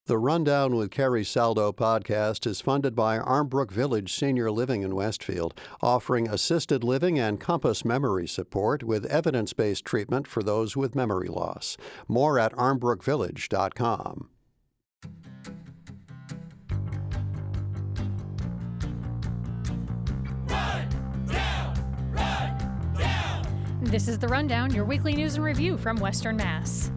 The Rundown with Carrie Saldo podcast is funded by Armbrook Village Senior Living in Westfield, offering assisted living and compass memory support with evidence-based treatment for those with memory loss. More at armbrookvillage.com. This is The Rundown, your weekly news and review from Western Mass.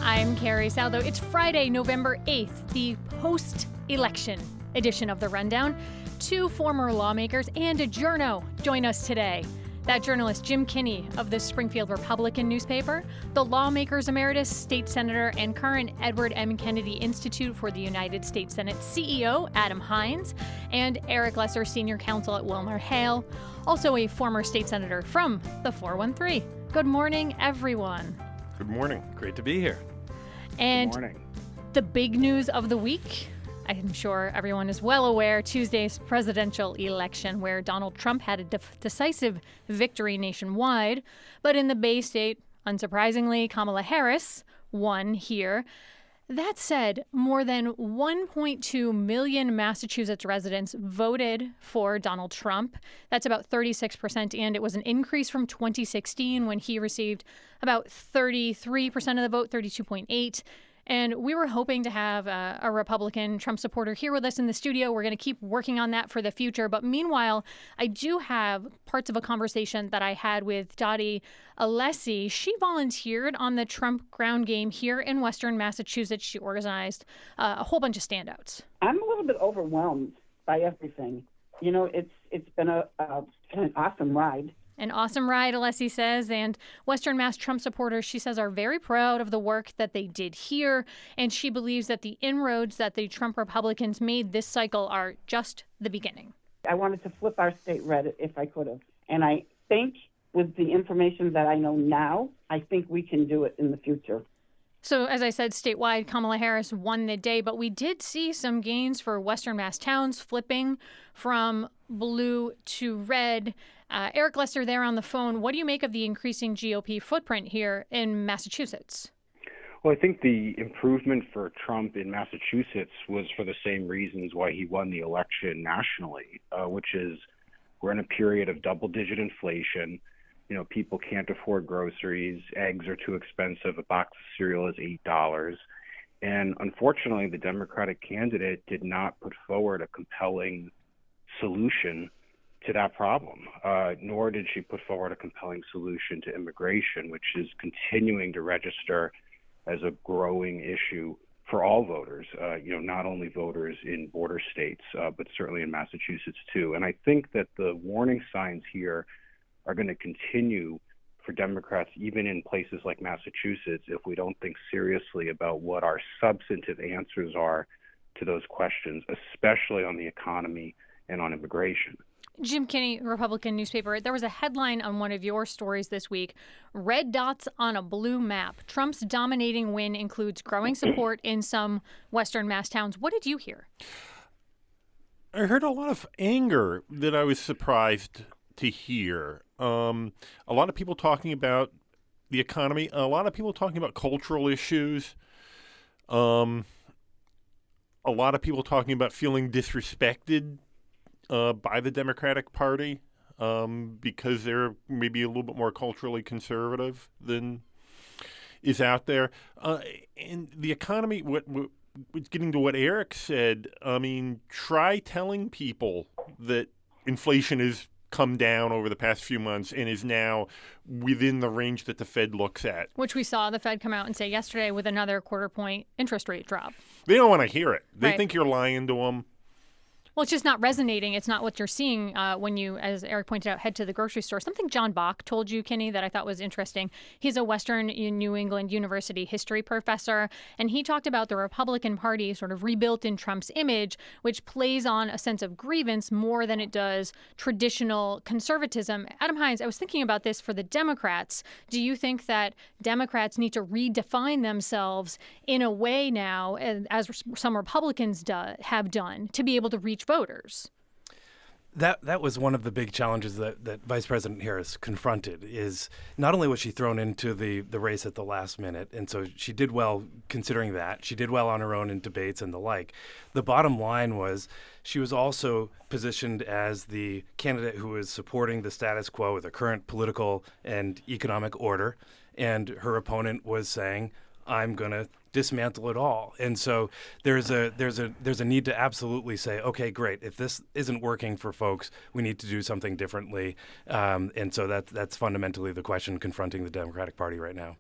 I'm Carrie Saldo. It's Friday, November 8th, the post-election edition of The Rundown. Two former lawmakers and a journo join us today. That journalist, Jim Kinney of the Springfield Republican newspaper, the lawmakers emeritus, state senator, and current Edward M. Kennedy Institute for the United States Senate CEO, Adam Hines, and Eric Lesser, senior counsel at WilmerHale, also a former state senator from the 413. Good morning, everyone. Good morning. Great to be here. And Good morning. The big news of the week, I'm sure everyone is well aware, Tuesday's presidential election, where Donald Trump had a decisive victory nationwide. But in the Bay State, unsurprisingly, Kamala Harris won here. That said, more than 1.2 million Massachusetts residents voted for Donald Trump. That's about 36%, and it was an increase from 2016 when he received about 33% of the vote, 32.8%. And we were hoping to have a Republican Trump supporter here with us in the studio. We're going to keep working on that for the future. But meanwhile, I do have parts of a conversation that I had with Dottie Alessi. She volunteered on the Trump ground game here in Western Massachusetts. She organized a whole bunch of standouts. I'm a little bit overwhelmed by everything. You know, it's been an awesome ride. An awesome ride, Alessi says, and Western Mass Trump supporters, she says, are very proud of the work that they did here, and she believes that the inroads that the Trump Republicans made this cycle are just the beginning. I wanted to flip our state red if I could have, and I think with the information that I know now, I think we can do it in the future. So, as I said, statewide, Kamala Harris won the day, but we did see some gains for Western Mass towns flipping from blue to red. Eric Lesser there on the phone. What do you make of the increasing GOP footprint here in Massachusetts? Well, I think the improvement for Trump in Massachusetts was for the same reasons why he won the election nationally, which is we're in a period of double-digit inflation. You know, people can't afford groceries. Eggs are too expensive. A box of cereal is $8. And unfortunately, the Democratic candidate did not put forward a compelling solution to that problem, nor did she put forward a compelling solution to immigration, which is continuing to register as a growing issue for all voters, not only voters in border states, but certainly in Massachusetts too. And I think that the warning signs here are going to continue for Democrats, even in places like Massachusetts, if we don't think seriously about what our substantive answers are to those questions, especially on the economy and on immigration. Jim Kinney, Republican newspaper, there was a headline on one of your stories this week, Red Dots on a Blue Map. Trump's dominating win includes growing support in some Western Mass towns. What did you hear? I heard a lot of anger that I was surprised to hear. A lot of people talking about the economy, a lot of people talking about cultural issues, a lot of people talking about feeling disrespected by the Democratic Party because they're maybe a little bit more culturally conservative than is out there. And the economy, getting to what Eric said, I mean, try telling people that inflation has come down over the past few months and is now within the range that the Fed looks at. Which we saw the Fed come out and say yesterday with another quarter-point interest rate drop. They don't want to hear it. They Right. think you're lying to them. Well, it's just not resonating. It's not what you're seeing when you, as Eric pointed out, head to the grocery store. Something John Bach told you, Kinney, that I thought was interesting. He's a Western New England University history professor, and he talked about the Republican Party sort of rebuilt in Trump's image, which plays on a sense of grievance more than it does traditional conservatism. Adam Hines, I was thinking about this for the Democrats. Do you think that Democrats need to redefine themselves in a way now, as some Republicans have done, to be able to reach voters? That was one of the big challenges that Vice President Harris confronted. Is not only was she thrown into the race at the last minute, and so she did well considering that. She did well on her own in debates and the like. The bottom line was she was also positioned as the candidate who was supporting the status quo with the current political and economic order, and her opponent was saying, I'm going to dismantle it all. And so there's a need to absolutely say, okay, great. If this isn't working for folks, we need to do something differently. And so that's fundamentally the question confronting the Democratic Party right now.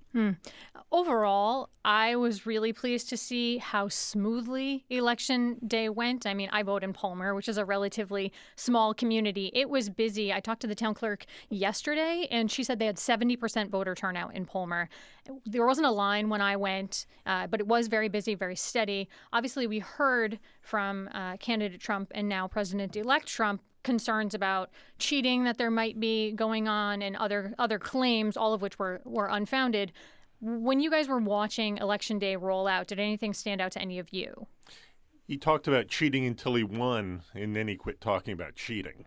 Overall, I was really pleased to see how smoothly Election Day went. I mean, I vote in Palmer, which is a relatively small community. It was busy. I talked to the town clerk yesterday, and she said they had 70% voter turnout in Palmer. There wasn't a line when I went, but it was very busy, very steady. Obviously, we heard from candidate Trump and now President-elect Trump concerns about cheating that there might be going on and other claims, all of which were unfounded. When you guys were watching Election Day roll out, did anything stand out to any of you? He talked about cheating until he won, and then he quit talking about cheating.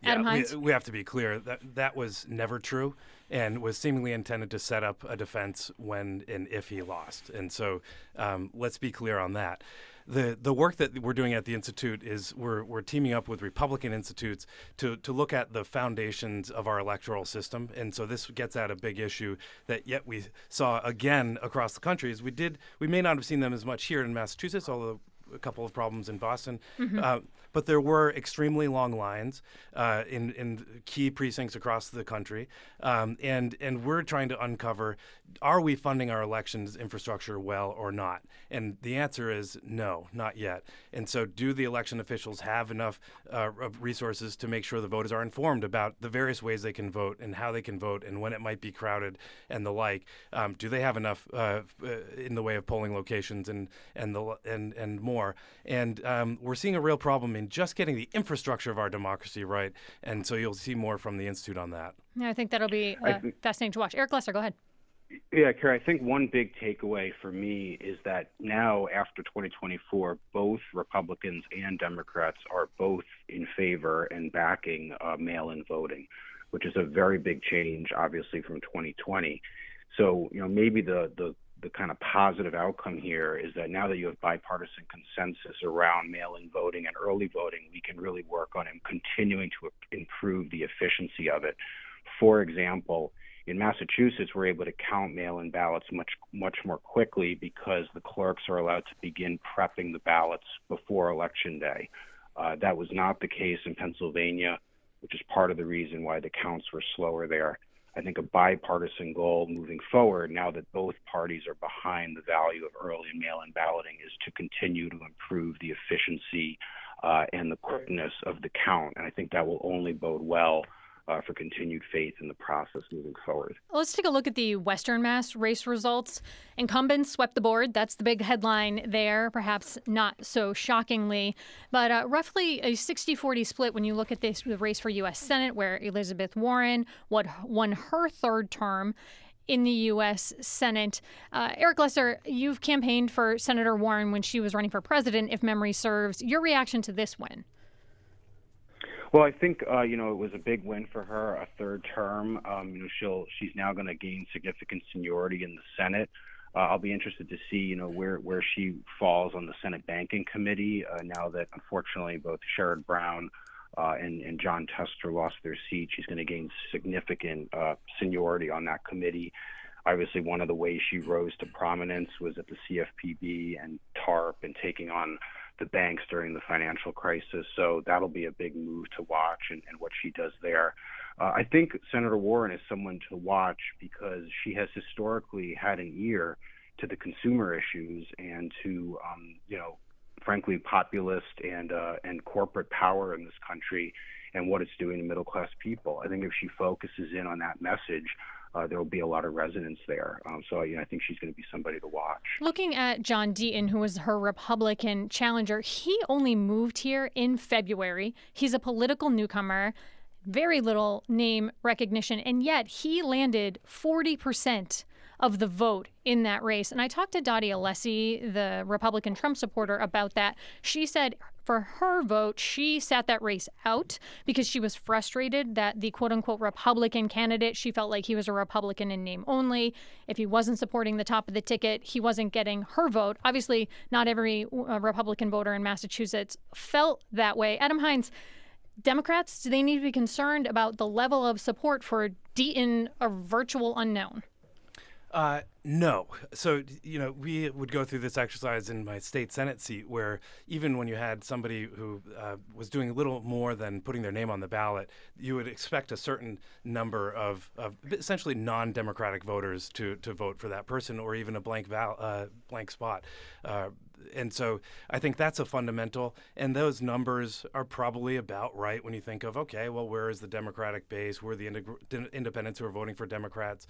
Adam Hines? We have to be clear that was never true and was seemingly intended to set up a defense when and if he lost. And so let's be clear on that. The work that we're doing at the Institute is we're teaming up with Republican institutes to look at the foundations of our electoral system. And so this gets at a big issue that yet we saw again across the country. Is we may not have seen them as much here in Massachusetts, although a couple of problems in Boston. But there were extremely long lines in key precincts across the country. And we're trying to uncover, are we funding our elections infrastructure well or not? And the answer is no, not yet. And so do the election officials have enough resources to make sure the voters are informed about the various ways they can vote and how they can vote and when it might be crowded and the like? Do they have enough in the way of polling locations and more? And we're seeing a real problem in just getting the infrastructure of our democracy right. And so you'll see more from the Institute on that. Yeah, I think that'll be fascinating to watch. Eric Lesser, go ahead. Yeah, Carrie, I think one big takeaway for me is that now, after 2024, both Republicans and Democrats are both in favor and backing mail-in voting, which is a very big change, obviously, from 2020. So, maybe the kind of positive outcome here is that now that you have bipartisan consensus around mail-in voting and early voting, we can really work on continuing to improve the efficiency of it. For example, in Massachusetts, we're able to count mail-in ballots much more quickly because the clerks are allowed to begin prepping the ballots before Election Day. That was not the case in Pennsylvania, which is part of the reason why the counts were slower there. I think a bipartisan goal moving forward, now that both parties are behind the value of early and mail-in balloting, is to continue to improve the efficiency and the quickness of the count. And I think that will only bode well for continued faith in the process moving forward. Let's take a look at the Western Mass race results. Incumbents swept the board. That's the big headline there, perhaps not so shockingly. But roughly a 60-40 split when you look at this race for U.S. Senate, where Elizabeth Warren won her third term in the U.S. Senate. Eric Lesser, you've campaigned for Senator Warren when she was running for president, if memory serves. Your reaction to this win? Well, I think it was a big win for her, a third term. She's now going to gain significant seniority in the Senate. I'll be interested to see where she falls on the Senate Banking Committee now that unfortunately both Sherrod Brown and John Tester lost their seat. She's going to gain significant seniority on that committee. Obviously, one of the ways she rose to prominence was at the CFPB and TARP and taking on the banks during the financial crisis. So that'll be a big move to watch and what she does there. I think Senator Warren is someone to watch because she has historically had an ear to the consumer issues and to, frankly, populist and corporate power in this country and what it's doing to middle-class people. I think if she focuses in on that message, there will be a lot of resonance there. So I think she's going to be somebody to watch. Looking at John Deaton, who was her Republican challenger, he only moved here in February. He's a political newcomer, very little name recognition, and yet he landed 40% of the vote in that race. And I talked to Dottie Alessi, the Republican Trump supporter, about that. She said for her vote, she sat that race out because she was frustrated that the quote-unquote Republican candidate, she felt like he was a Republican in name only. If he wasn't supporting the top of the ticket, he wasn't getting her vote. Obviously, not every Republican voter in Massachusetts felt that way. Adam Hines, Democrats, do they need to be concerned about the level of support for Deaton, a virtual unknown? No. So, we would go through this exercise in my state Senate seat where even when you had somebody who was doing a little more than putting their name on the ballot, you would expect a certain number of essentially non-democratic voters to vote for that person, or even a blank spot. And so I think that's a fundamental, and those numbers are probably about right when you think of, okay, well, where is the Democratic base? Where are the independents who are voting for Democrats?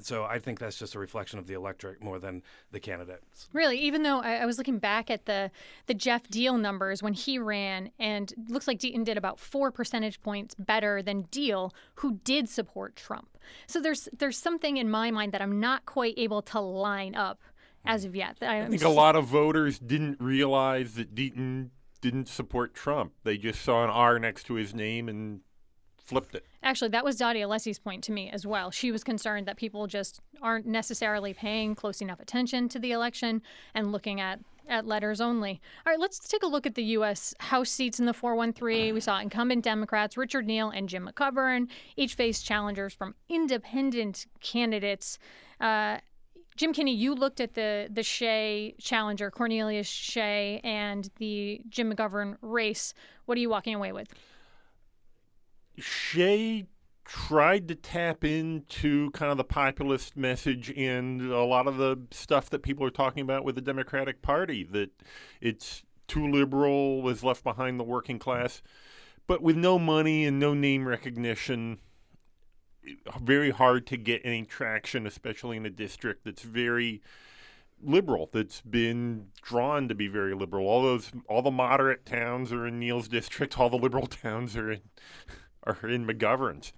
So I think that's just a reflection of the electorate more than the candidates. Really, even though I was looking back at the Jeff Deal numbers when he ran, and it looks like Deaton did about 4 percentage points better than Deal, who did support Trump. So there's something in my mind that I'm not quite able to line up as of yet. I think a lot of voters didn't realize that Deaton didn't support Trump. They just saw an R next to his name and flipped it. Actually, that was Dottie Alessi's point to me as well. She was concerned that people just aren't necessarily paying close enough attention to the election and looking at letters only. All right, let's take a look at the U.S. House seats in the 413. We saw incumbent Democrats Richard Neal and Jim McGovern each face challengers from independent candidates. Jim Kinney, you looked at the Shea challenger, Cornelius Shea, and the Jim McGovern race. What are you walking away with? Shea tried to tap into kind of the populist message and a lot of the stuff that people are talking about with the Democratic Party, that it's too liberal, was left behind the working class. But with no money and no name recognition, very hard to get any traction, especially in a district that's very liberal, that's been drawn to be very liberal. All the moderate towns are in Neal's district. All the liberal towns are in McGovern's.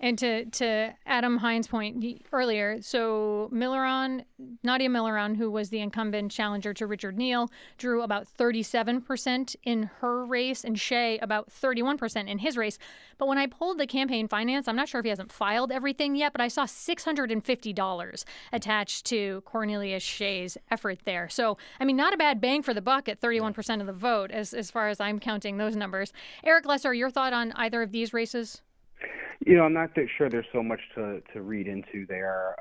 And to Adam Hines' point earlier, so Nadia Milleron, who was the incumbent challenger to Richard Neal, drew about 37% in her race, and Shea about 31% in his race. But when I pulled the campaign finance, I'm not sure if he hasn't filed everything yet, but I saw $650 attached to Cornelius Shea's effort there. So, I mean, not a bad bang for the buck at 31% of the vote, as far as I'm counting those numbers. Eric Lesser, your thought on either of these races? I'm not that sure there's so much to read into there.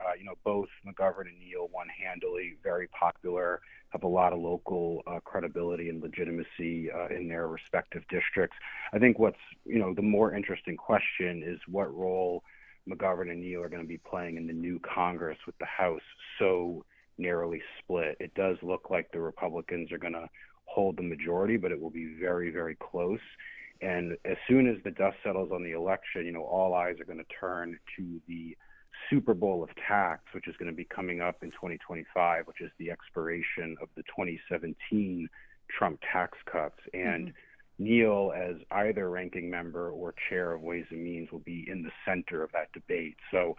Both McGovern and Neal won handily, very popular, have a lot of local credibility and legitimacy in their respective districts. I think what's, the more interesting question is what role McGovern and Neal are going to be playing in the new Congress with the House so narrowly split. It does look like the Republicans are going to hold the majority, but it will be very, very close. And as soon as the dust settles on the election, all eyes are going to turn to the Super Bowl of tax, which is going to be coming up in 2025, which is the expiration of the 2017 Trump tax cuts. And Neal, as either ranking member or chair of Ways and Means, will be in the center of that debate. So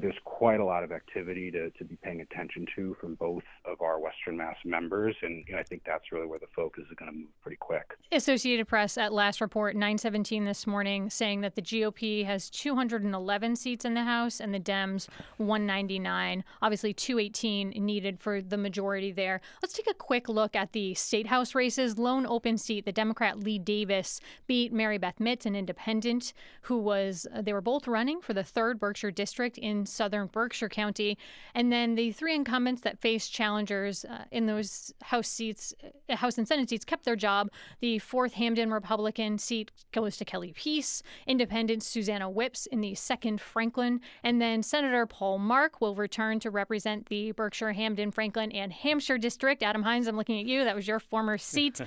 there's quite a lot of activity to be paying attention to from both of our Western Mass members, and I think that's really where the focus is going to move pretty quick. Associated Press at last report 9:17 this morning saying that the GOP has 211 seats in the House and the Dems 199. Obviously 218 needed for the majority there. Let's take a quick look at the state House races. Lone open seat, the Democrat Lee Davis beat Mary Beth Mitz, an independent they were both running for the 3rd Berkshire District in southern Berkshire County. And then the 3 incumbents that faced challengers in those House and Senate seats kept their job. The 4th Hamden Republican seat goes to Kelly Peace, Independent Susanna Whips in the 2nd Franklin, and then Senator Paul Mark will return to represent the Berkshire, Hamden, Franklin, and Hampshire District. Adam Hines, I'm looking at you. That was your former seat.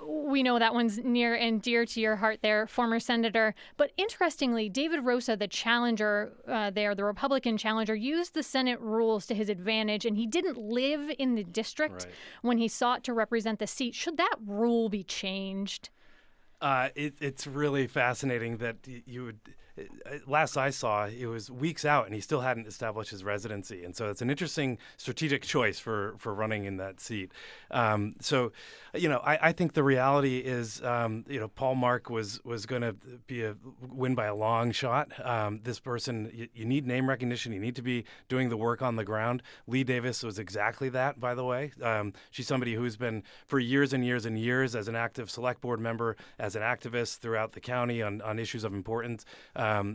We know that one's near and dear to your heart there, former senator. But interestingly, David Rosa, the challenger the Republican challenger, used the Senate rules to his advantage, and he didn't live in the district when he sought to represent the seat. Should that rule be changed? It's really fascinating that you would last I saw, it was weeks out, and he still hadn't established his residency. And so it's an interesting strategic choice for running in that seat. I think the reality is, Paul Mark was going to win by a long shot. This person, you need name recognition. You need to be doing the work on the ground. Lee Davis was exactly that, by the way. She's somebody who's been for years and years and years as an active select board member, as an activist throughout the county on issues of importance.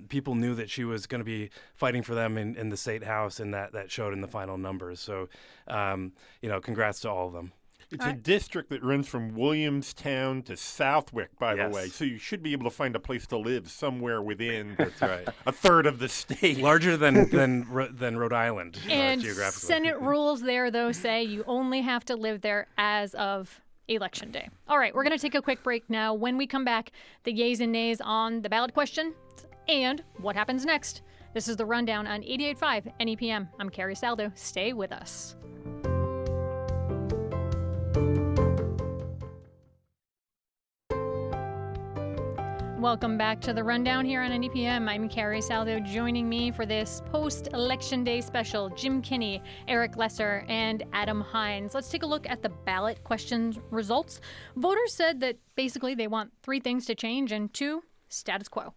People knew that she was going to be fighting for them in the state house, and that showed in the final numbers. So, congrats to all of them. It's a district that runs from Williamstown to Southwick, by the way. So you should be able to find a place to live somewhere within a third of the state. Larger than Rhode Island. And geographically. Senate rules there, though, say you only have to live there as of Election Day. All right, we're going to take a quick break now. When we come back, the yays and nays on the ballot question and what happens next. This is The Rundown on 88.5 NEPM. I'm Carrie Saldo. Stay with us. Welcome back to The Rundown here on NEPM. I'm Carrie Saldo. Joining me for this post-Election Day special, Jim Kinney, Eric Lesser, and Adam Hines. Let's take a look at the ballot question results. Voters said that basically they want 3 things to change and 2, status quo.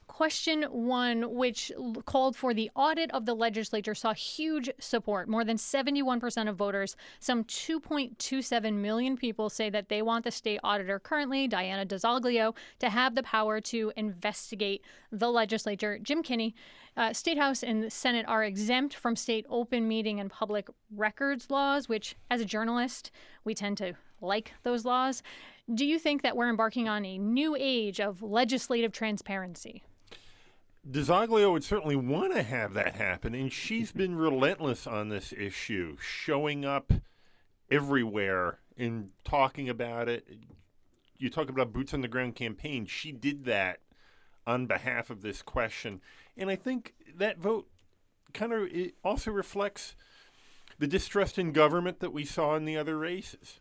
Question 1, which called for the audit of the legislature, saw huge support. More than 71% of voters, some 2.27 million people, say that they want the state auditor, currently Diana DeZoglio, to have the power to investigate the legislature. Jim Kinney, State House and the Senate are exempt from state open meeting and public records laws, which, as a journalist, we tend to like those laws. Do you think that we're embarking on a new age of legislative transparency? DeZoglio would certainly want to have that happen, and she's been relentless on this issue, showing up everywhere and talking about it. You talk about boots on the ground campaign. She did that on behalf of this question. And I think that vote kind of also reflects the distrust in government that we saw in the other races.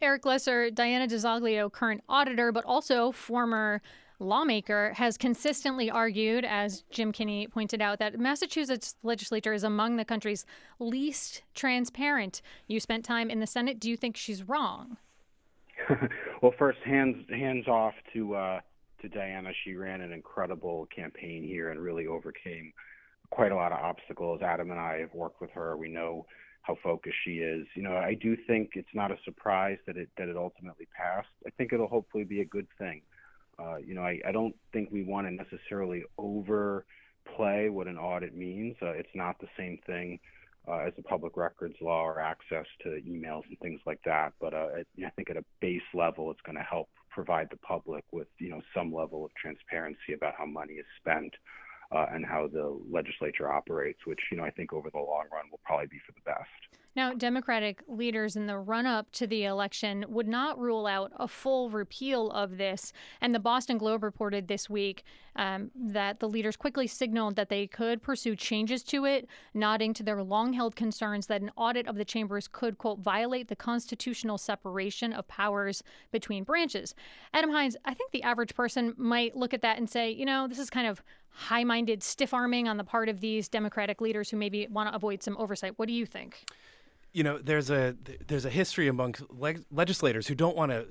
Eric Lesser, Diana DeZoglio, current auditor, but also former lawmaker, has consistently argued, as Jim Kinney pointed out, that Massachusetts legislature is among the country's least transparent. You spent time in the Senate. Do you think she's wrong? Well, first, hands off to Diana. She ran an incredible campaign here and really overcame quite a lot of obstacles. Adam and I have worked with her. We know how focused she is. I do think it's not a surprise that it ultimately passed. I think it'll hopefully be a good thing. I don't think we want to necessarily overplay what an audit means. It's not the same thing as the public records law or access to emails and things like that. But I think at a base level, it's going to help provide the public with some level of transparency about how money is spent and how the legislature operates, which I think over the long run will probably be for the best. Now, Democratic leaders in the run-up to the election would not rule out a full repeal of this. And the Boston Globe reported this week that the leaders quickly signaled that they could pursue changes to it, nodding to their long-held concerns that an audit of the chambers could, quote, violate the constitutional separation of powers between branches. Adam Hines, I think the average person might look at that and say, this is kind of high-minded stiff-arming on the part of these Democratic leaders who maybe want to avoid some oversight. What do you think? There's a history amongst legislators who don't want to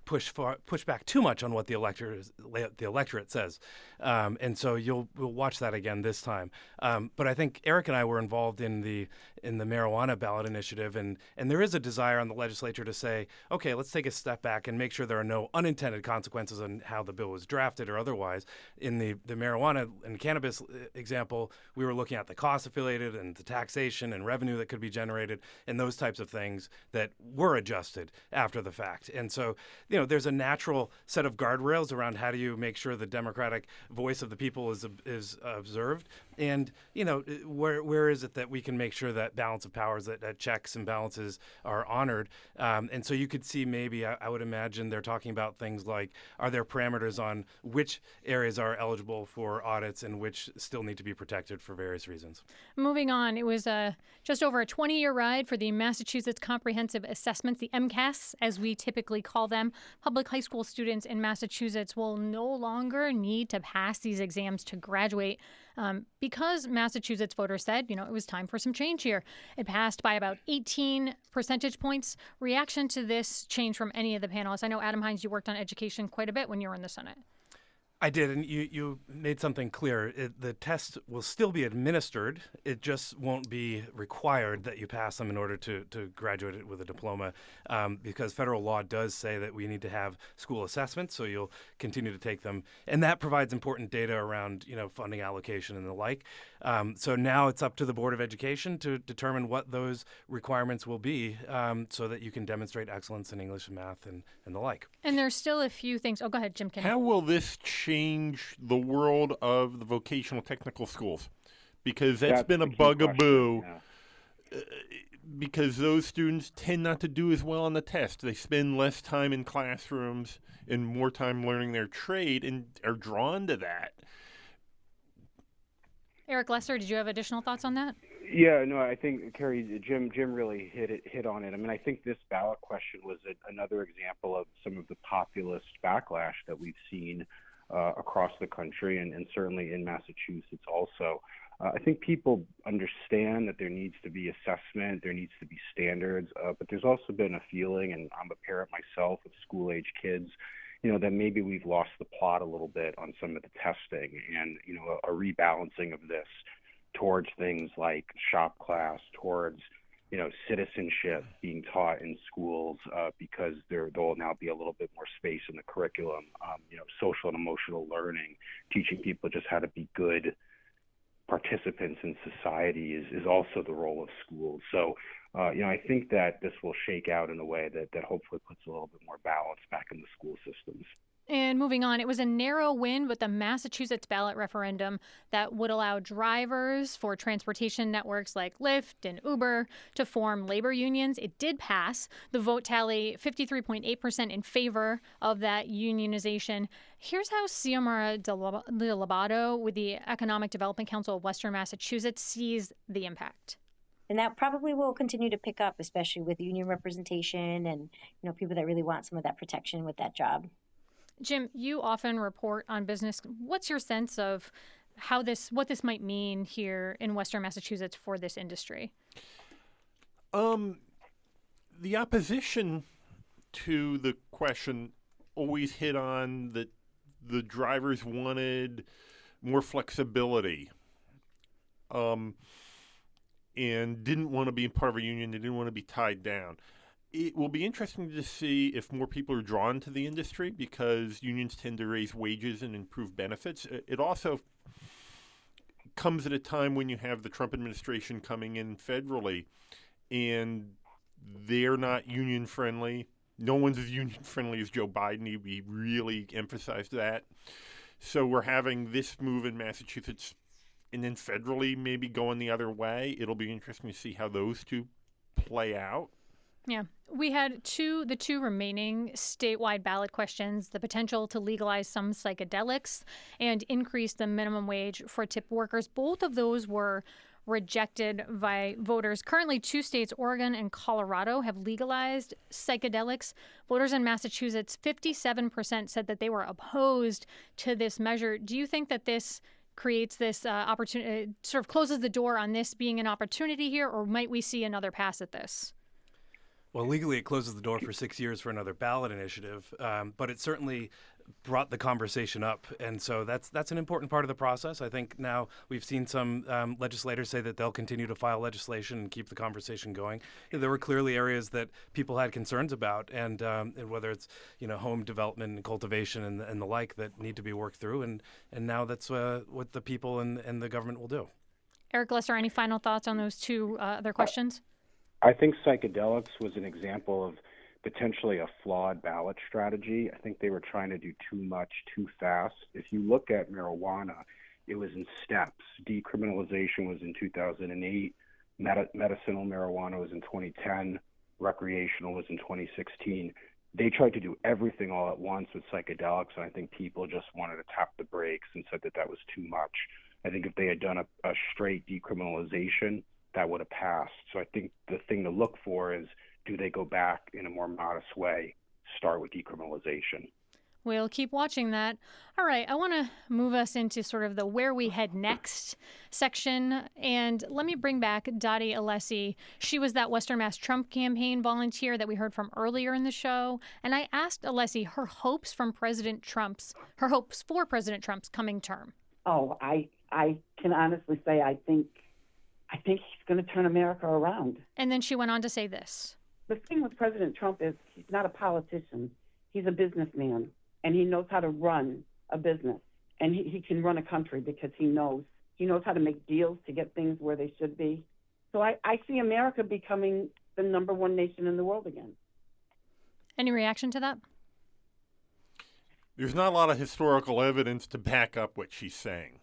push back too much on what the electorate says, and so we'll watch that again this time. But I think Eric and I were involved in the marijuana ballot initiative, and there is a desire on the legislature to say, okay, let's take a step back and make sure there are no unintended consequences on how the bill was drafted or otherwise. In the marijuana and cannabis example, we were looking at the cost affiliated and the taxation and revenue that could be generated, and those types of things that were adjusted after the fact. And so, there's a natural set of guardrails around how do you make sure the democratic voice of the people is observed. And, where is it that we can make sure that balance of powers, that checks and balances are honored? And so you could see maybe, I would imagine they're talking about things like, are there parameters on which areas are eligible for audits and which still need to be protected for various reasons? Moving on, it was just over a 20-year ride for the Massachusetts Comprehensive Assessments, the MCAS, as we typically call them. Public high school students in Massachusetts will no longer need to pass these exams to graduate because Massachusetts voters said, it was time for some change here. It passed by about 18 percentage points. Reaction to this change from any of the panelists? I know, Adam Hines, you worked on education quite a bit when you were in the Senate. I did, and you made something clear. The test will still be administered. It just won't be required that you pass them in order to graduate it with a diploma, because federal law does say that we need to have school assessments, so you'll continue to take them. And that provides important data around funding allocation and the like. So now it's up to the Board of Education to determine what those requirements will be, so that you can demonstrate excellence in English and math and the like. And there's still a few things. Oh, go ahead, Jim Kinney. How will this change the world of the vocational technical schools? Because that's been a bugaboo. Because those students tend not to do as well on the test. They spend less time in classrooms and more time learning their trade and are drawn to that. Eric Lesser, did you have additional thoughts on that? Yeah, no, I think Carrie, Jim really hit on it. I mean, I think this ballot question was another example of some of the populist backlash that we've seen across the country and certainly in Massachusetts also. I think people understand that there needs to be assessment, there needs to be standards, but there's also been a feeling, and I'm a parent myself with school-age kids, that maybe we've lost the plot a little bit on some of the testing and, a rebalancing of this towards things like shop class, towards, citizenship being taught in schools because there will now be a little bit more space in the curriculum, social and emotional learning, teaching people just how to be good participants in society is also the role of schools. So, I think that this will shake out in a way that hopefully puts a little bit more balance back in the school systems. And moving on, it was a narrow win with the Massachusetts ballot referendum that would allow drivers for transportation networks like Lyft and Uber to form labor unions. It did pass. The vote tally, 53.8% in favor of that unionization. Here's how Xiomara De Lobato with the Economic Development Council of Western Massachusetts sees the impact. And that probably will continue to pick up, especially with union representation and people that really want some of that protection with that job. Jim, you often report on business. What's your sense of what this might mean here in Western Massachusetts for this industry? The opposition to the question always hit on that the drivers wanted more flexibility, and didn't want to be part of a union. They didn't want to be tied down. It will be interesting to see if more people are drawn to the industry because unions tend to raise wages and improve benefits. It also comes at a time when you have the Trump administration coming in federally, and they're not union friendly. No one's as union friendly as Joe Biden. He really emphasized that. So we're having this move in Massachusetts, and then federally maybe going the other way. It'll be interesting to see how those two play out. Yeah. We had the two remaining statewide ballot questions, the potential to legalize some psychedelics and increase the minimum wage for tip workers. Both of those were rejected by voters. Currently, 2 states, Oregon and Colorado, have legalized psychedelics. Voters in Massachusetts, 57% said that they were opposed to this measure. Do you think that this creates this opportunity, sort of closes the door on this being an opportunity here, or might we see another pass at this? Well, legally, it closes the door for 6 years for another ballot initiative, but it certainly brought the conversation up, and so that's an important part of the process. I think now we've seen some legislators say that they'll continue to file legislation and keep the conversation going. There were clearly areas that people had concerns about, and whether it's home development and cultivation and the like that need to be worked through, and now that's what the people and the government will do. Eric Lesser, any final thoughts on those two other questions? I think psychedelics was an example of potentially a flawed ballot strategy. I think they were trying to do too much too fast. If you look at marijuana, it was in steps. Decriminalization was in 2008. Medicinal marijuana was in 2010. Recreational was in 2016. They tried to do everything all at once with psychedelics, and I think people just wanted to tap the brakes and said that that was too much. I think if they had done a straight decriminalization, that would have passed. So I think the thing to look for is, do they go back in a more modest way, start with decriminalization? We'll keep watching that. All right, I want to move us into sort of the where we head next section. And let me bring back Dottie Alessi. She was that Western Mass Trump campaign volunteer that we heard from earlier in the show. And I asked Alessi her hopes for President Trump's coming term. Oh, I can honestly say I think he's going to turn America around. And then she went on to say this. The thing with President Trump is he's not a politician. He's a businessman, and he knows how to run a business. And he can run a country because he knows how to make deals to get things where they should be. So I see America becoming the number one nation in the world again. Any reaction to that? There's not a lot of historical evidence to back up what she's saying.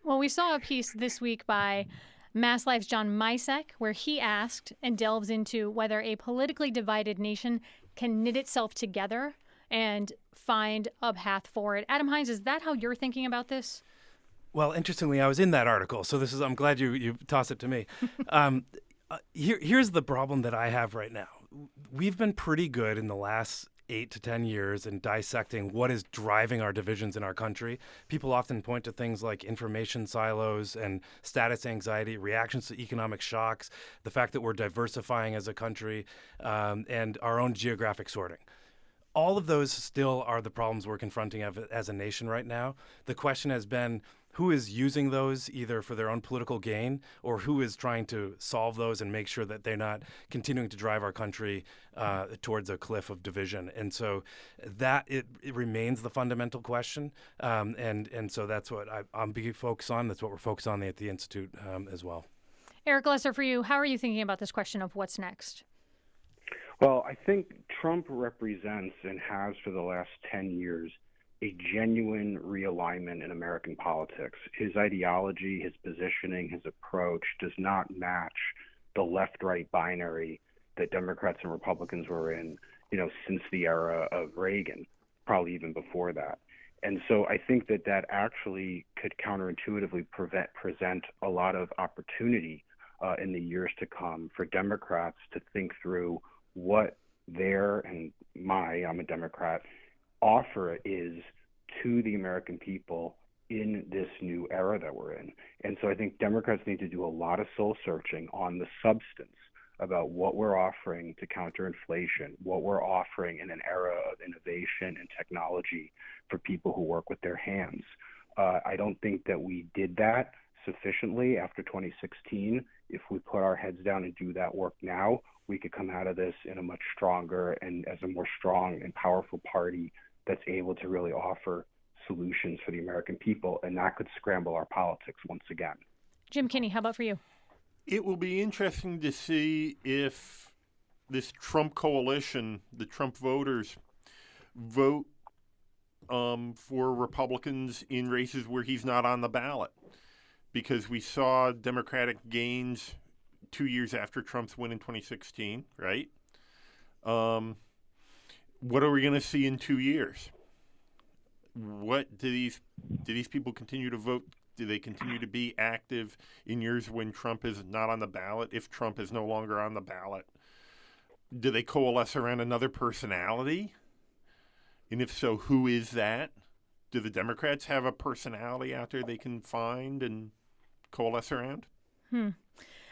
Well, we saw a piece this week by Mass Life's John Misek, where he asked and delves into whether a politically divided nation can knit itself together and find a path forward. Adam Hines, is that how you're thinking about this? Well, interestingly, I was in that article, so I'm glad you tossed it to me. Here's the problem that I have right now. We've been pretty good in the last 8 to 10 years in dissecting what is driving our divisions in our country. People often point to things like information silos and status anxiety, reactions to economic shocks, the fact that we're diversifying as a country, and our own geographic sorting. All of those still are the problems we're confronting as a nation right now. The question has been, who is using those either for their own political gain, or who is trying to solve those and make sure that they're not continuing to drive our country towards a cliff of division. And so that it remains the fundamental question. And so that's what I'm being focused on. That's what we're focused on at the Institute as well. Eric Lesser, for you, how are you thinking about this question of what's next? Well, I think Trump represents, and has for the last 10 years, a genuine realignment in American politics. His ideology, his positioning, his approach does not match the left-right binary that Democrats and Republicans were in, since the era of Reagan, probably even before that. And so I think that actually could counterintuitively present a lot of opportunity in the years to come for Democrats to think through what I'm a Democrat, offer is to the American people in this new era that we're in. And so I think Democrats need to do a lot of soul searching on the substance about what we're offering to counter inflation, what we're offering in an era of innovation and technology for people who work with their hands. I don't think that we did that sufficiently after 2016. If we put our heads down and do that work now, we could come out of this in a much stronger and as a more strong and powerful party that's able to really offer solutions for the American people, and that could scramble our politics once again. Jim Kinney, how about for you? It will be interesting to see if this Trump coalition, the Trump voters, vote for Republicans in races where he's not on the ballot. Because we saw Democratic gains 2 years after Trump's win in 2016, right? What are we going to see in 2 years? What do these people continue to vote? Do they continue to be active in years when Trump is not on the ballot? If Trump is no longer on the ballot, do they coalesce around another personality? And if so, who is that? Do the Democrats have a personality out there they can find and coalesce around?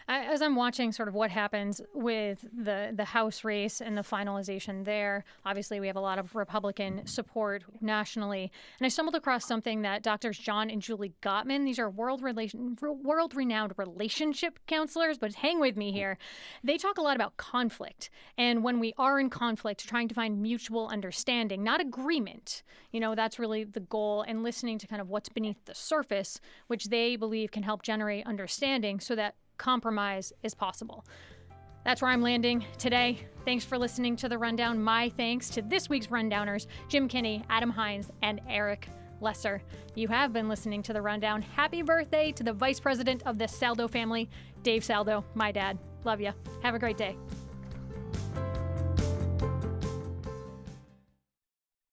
As I'm watching sort of what happens with the House race and the finalization there, obviously we have a lot of Republican support nationally. And I stumbled across something that Drs. John and Julie Gottman, these are world-renowned relationship counselors, but hang with me here. They talk a lot about conflict. And when we are in conflict, trying to find mutual understanding, not agreement. That's really the goal, and listening to kind of what's beneath the surface, which they believe can help generate understanding so that compromise is possible. That's where I'm landing today. Thanks for listening to The Rundown. My thanks to this week's Rundowners, Jim Kinney, Adam Hines, and Eric lesser. You have been listening to The Rundown. Happy birthday to the Vice President of the Saldo family, Dave Saldo, my dad. Love ya. Have a great day.